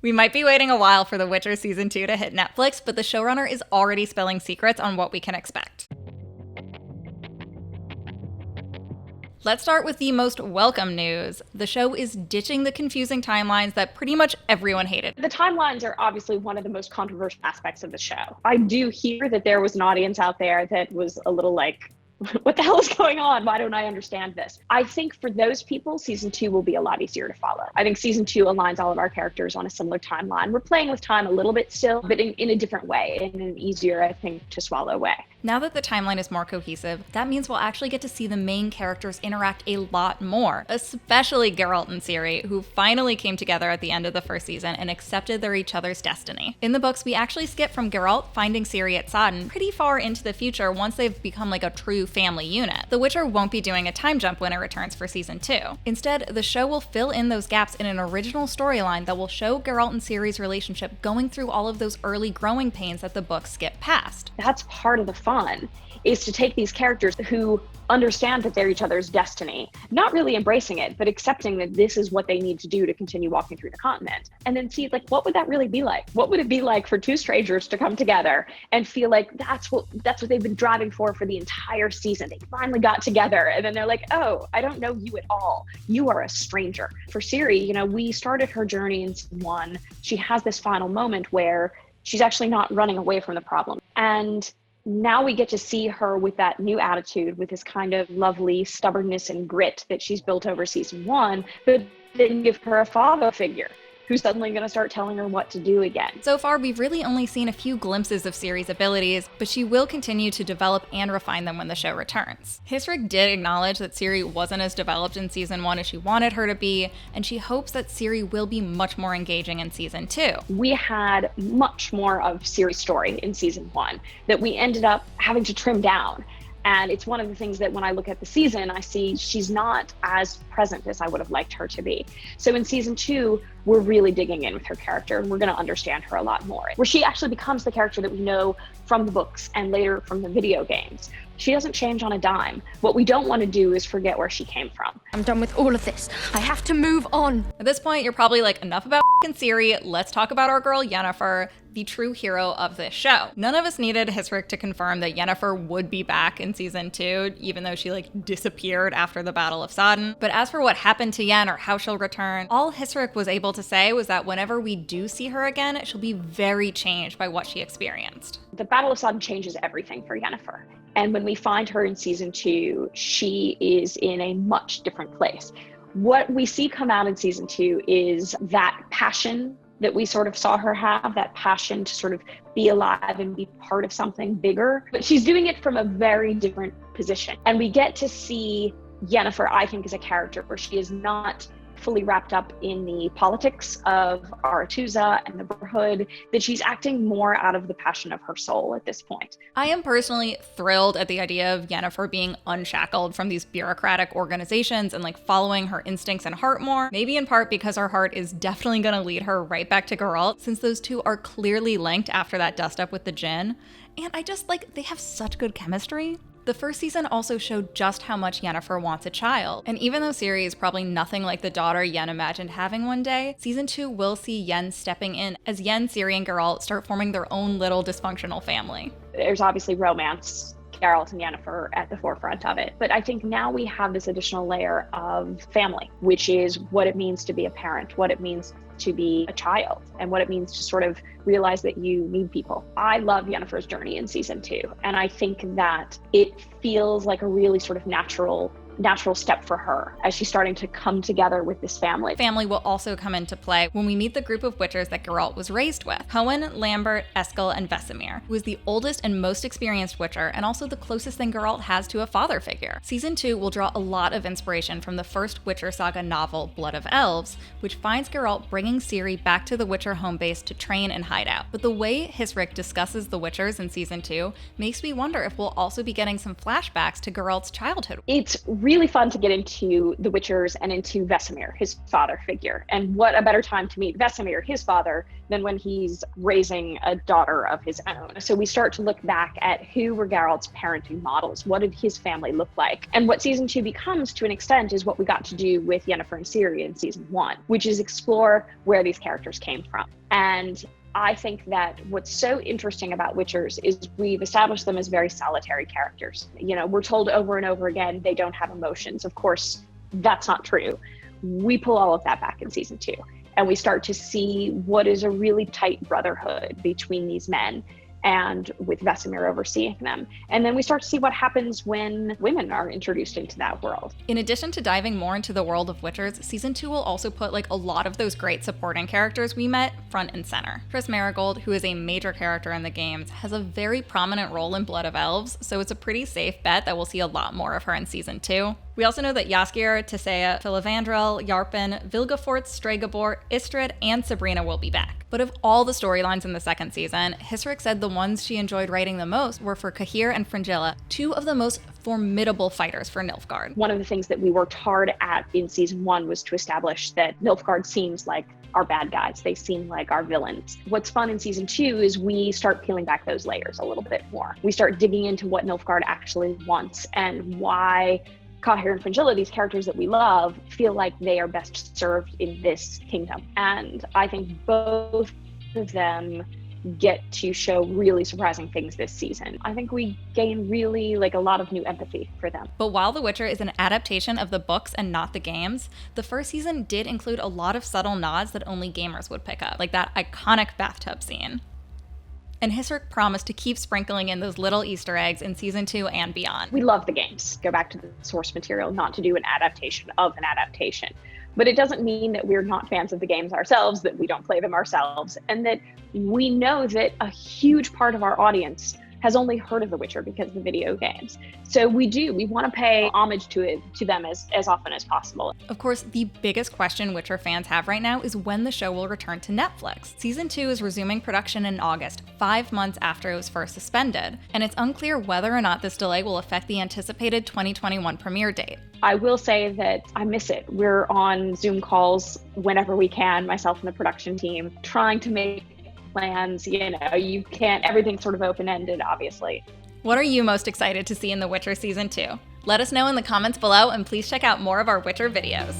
We might be waiting a while for The Witcher Season 2 to hit Netflix, but the showrunner is already spilling secrets on what we can expect. Let's start with the most welcome news. The show is ditching the confusing timelines that pretty much everyone hated. The timelines are obviously one of the most controversial aspects of the show. I do hear that there was an audience out there that was a little like, what the hell is going on? Why don't I understand this? I think for those people, season 2 will be a lot easier to follow. I think season 2 aligns all of our characters on a similar timeline. We're playing with time a little bit still, but in a different way, in an easier, I think, to swallow way. Now that the timeline is more cohesive, that means we'll actually get to see the main characters interact a lot more, especially Geralt and Ciri, who finally came together at the end of the first season and accepted their each other's destiny. In the books, we actually skip from Geralt finding Ciri at Sodden pretty far into the future once they've become like a true family unit. The Witcher won't be doing a time jump when it returns for season 2. Instead, the show will fill in those gaps in an original storyline that will show Geralt and Ciri's relationship going through all of those early growing pains that the books skip past. That's part of the fun, is to take these characters who understand that they're each other's destiny, not really embracing it, but accepting that this is what they need to do to continue walking through the continent, and then see, like, what would that really be like? What would it be like for two strangers to come together and feel like that's what they've been driving for the entire season? They finally got together, and then they're like, oh, I don't know you at all. You are a stranger. For Ciri, we started her journey in season 1. She has this final moment where she's actually not running away from the problem. And now we get to see her with that new attitude, with this kind of lovely stubbornness and grit that she's built over season 1, but then give her a father figure who's suddenly going to start telling her what to do again. So far, we've really only seen a few glimpses of Ciri's abilities, but she will continue to develop and refine them when the show returns. Hissrich did acknowledge that Ciri wasn't as developed in season 1 as she wanted her to be, and she hopes that Ciri will be much more engaging in season 2. We had much more of Ciri's story in season 1 that we ended up having to trim down. And it's one of the things that when I look at the season, I see she's not as present as I would have liked her to be. So in season 2, we're really digging in with her character, and we're going to understand her a lot more, where she actually becomes the character that we know from the books and later from the video games. She doesn't change on a dime. What we don't want to do is forget where she came from. I'm done with all of this. I have to move on. At this point, you're probably like, enough about Ciri, let's talk about our girl Yennefer, the true hero of this show. None of us needed Hissrich to confirm that Yennefer would be back in season 2, even though she disappeared after the Battle of Sodden. But as for what happened to Yen or how she'll return, all Hissrich was able to say was that whenever we do see her again, she'll be very changed by what she experienced. The Battle of Sodden changes everything for Yennefer. And when we find her in season 2, she is in a much different place. What we see come out in season 2 is that passion that we sort of saw her have, that passion to sort of be alive and be part of something bigger. But she's doing it from a very different position. And we get to see Yennefer, I think, as a character where she is not fully wrapped up in the politics of Aretuza and the brotherhood, that she's acting more out of the passion of her soul at this point. I am personally thrilled at the idea of Yennefer being unshackled from these bureaucratic organizations and following her instincts and heart more, maybe in part because her heart is definitely going to lead her right back to Geralt, since those two are clearly linked after that dust up with the Djinn. And I just they have such good chemistry. The first season also showed just how much Yennefer wants a child. And even though Ciri is probably nothing like the daughter Yen imagined having one day, season 2 will see Yen stepping in as Yen, Ciri, and Geralt start forming their own little dysfunctional family. There's obviously romance, Geralt and Yennefer at the forefront of it. But I think now we have this additional layer of family, which is what it means to be a parent, what it means to be a child, and what it means to sort of realize that you need people. I love Yennefer's journey in season 2, and I think that it feels like a really sort of natural step for her as she's starting to come together with this family. Family will also come into play when we meet the group of Witchers that Geralt was raised with. Cohen, Lambert, Eskel, and Vesemir, who is the oldest and most experienced Witcher, and also the closest thing Geralt has to a father figure. Season 2 will draw a lot of inspiration from the first Witcher saga novel, Blood of Elves, which finds Geralt bringing Ciri back to the Witcher home base to train and hide out. But the way Hissrich discusses the Witchers in season 2 makes me wonder if we'll also be getting some flashbacks to Geralt's childhood. It's really fun to get into the Witchers and into Vesemir, his father figure. And what a better time to meet Vesemir, his father, than when he's raising a daughter of his own. So we start to look back at who were Geralt's parenting models. What did his family look like? And what season 2 becomes, to an extent, is what we got to do with Yennefer and Ciri in season 1, which is explore where these characters came from. And I think that what's so interesting about Witchers is we've established them as very solitary characters. You know, we're told over and over again, they don't have emotions. Of course, that's not true. We pull all of that back in season 2, and we start to see what is a really tight brotherhood between these men, and with Vesemir overseeing them. And then we start to see what happens when women are introduced into that world. In addition to diving more into the world of Witchers, season 2 will also put like a lot of those great supporting characters we met front and center. Triss Merigold, who is a major character in the games, has a very prominent role in Blood of Elves, so it's a pretty safe bet that we'll see a lot more of her in season 2. We also know that Jaskier, Tissaia, Filavandrel, Yarpen, Vilgefort, Stregobor, Istrid, and Sabrina will be back. But of all the storylines in the second season, Hissrich said the ones she enjoyed writing the most were for Cahir and Fringilla, two of the most formidable fighters for Nilfgaard. One of the things that we worked hard at in season 1 was to establish that Nilfgaard seems like our bad guys. They seem like our villains. What's fun in season 2 is we start peeling back those layers a little bit more. We start digging into what Nilfgaard actually wants and why Cahir and Fringilla, these characters that we love, feel like they are best served in this kingdom. And I think both of them get to show really surprising things this season. I think we gain really like a lot of new empathy for them. But while The Witcher is an adaptation of the books and not the games, the first season did include a lot of subtle nods that only gamers would pick up, like that iconic bathtub scene. And Hissrich promised to keep sprinkling in those little Easter eggs in season 2 and beyond. We love the games. Go back to the source material, not to do an adaptation of an adaptation. But it doesn't mean that we're not fans of the games ourselves, that we don't play them ourselves, and that we know that a huge part of our audience has only heard of The Witcher because of the video games. So we want to pay homage to them as often as possible. Of course, the biggest question Witcher fans have right now is when the show will return to Netflix. Season 2 is resuming production in August, 5 months after it was first suspended, and it's unclear whether or not this delay will affect the anticipated 2021 premiere date. I will say that I miss it. We're on Zoom calls whenever we can, myself and the production team, trying to make plans. You know, you can't, everything's sort of open-ended, obviously. What are you most excited to see in The Witcher Season 2? Let us know in the comments below, and please check out more of our Witcher videos.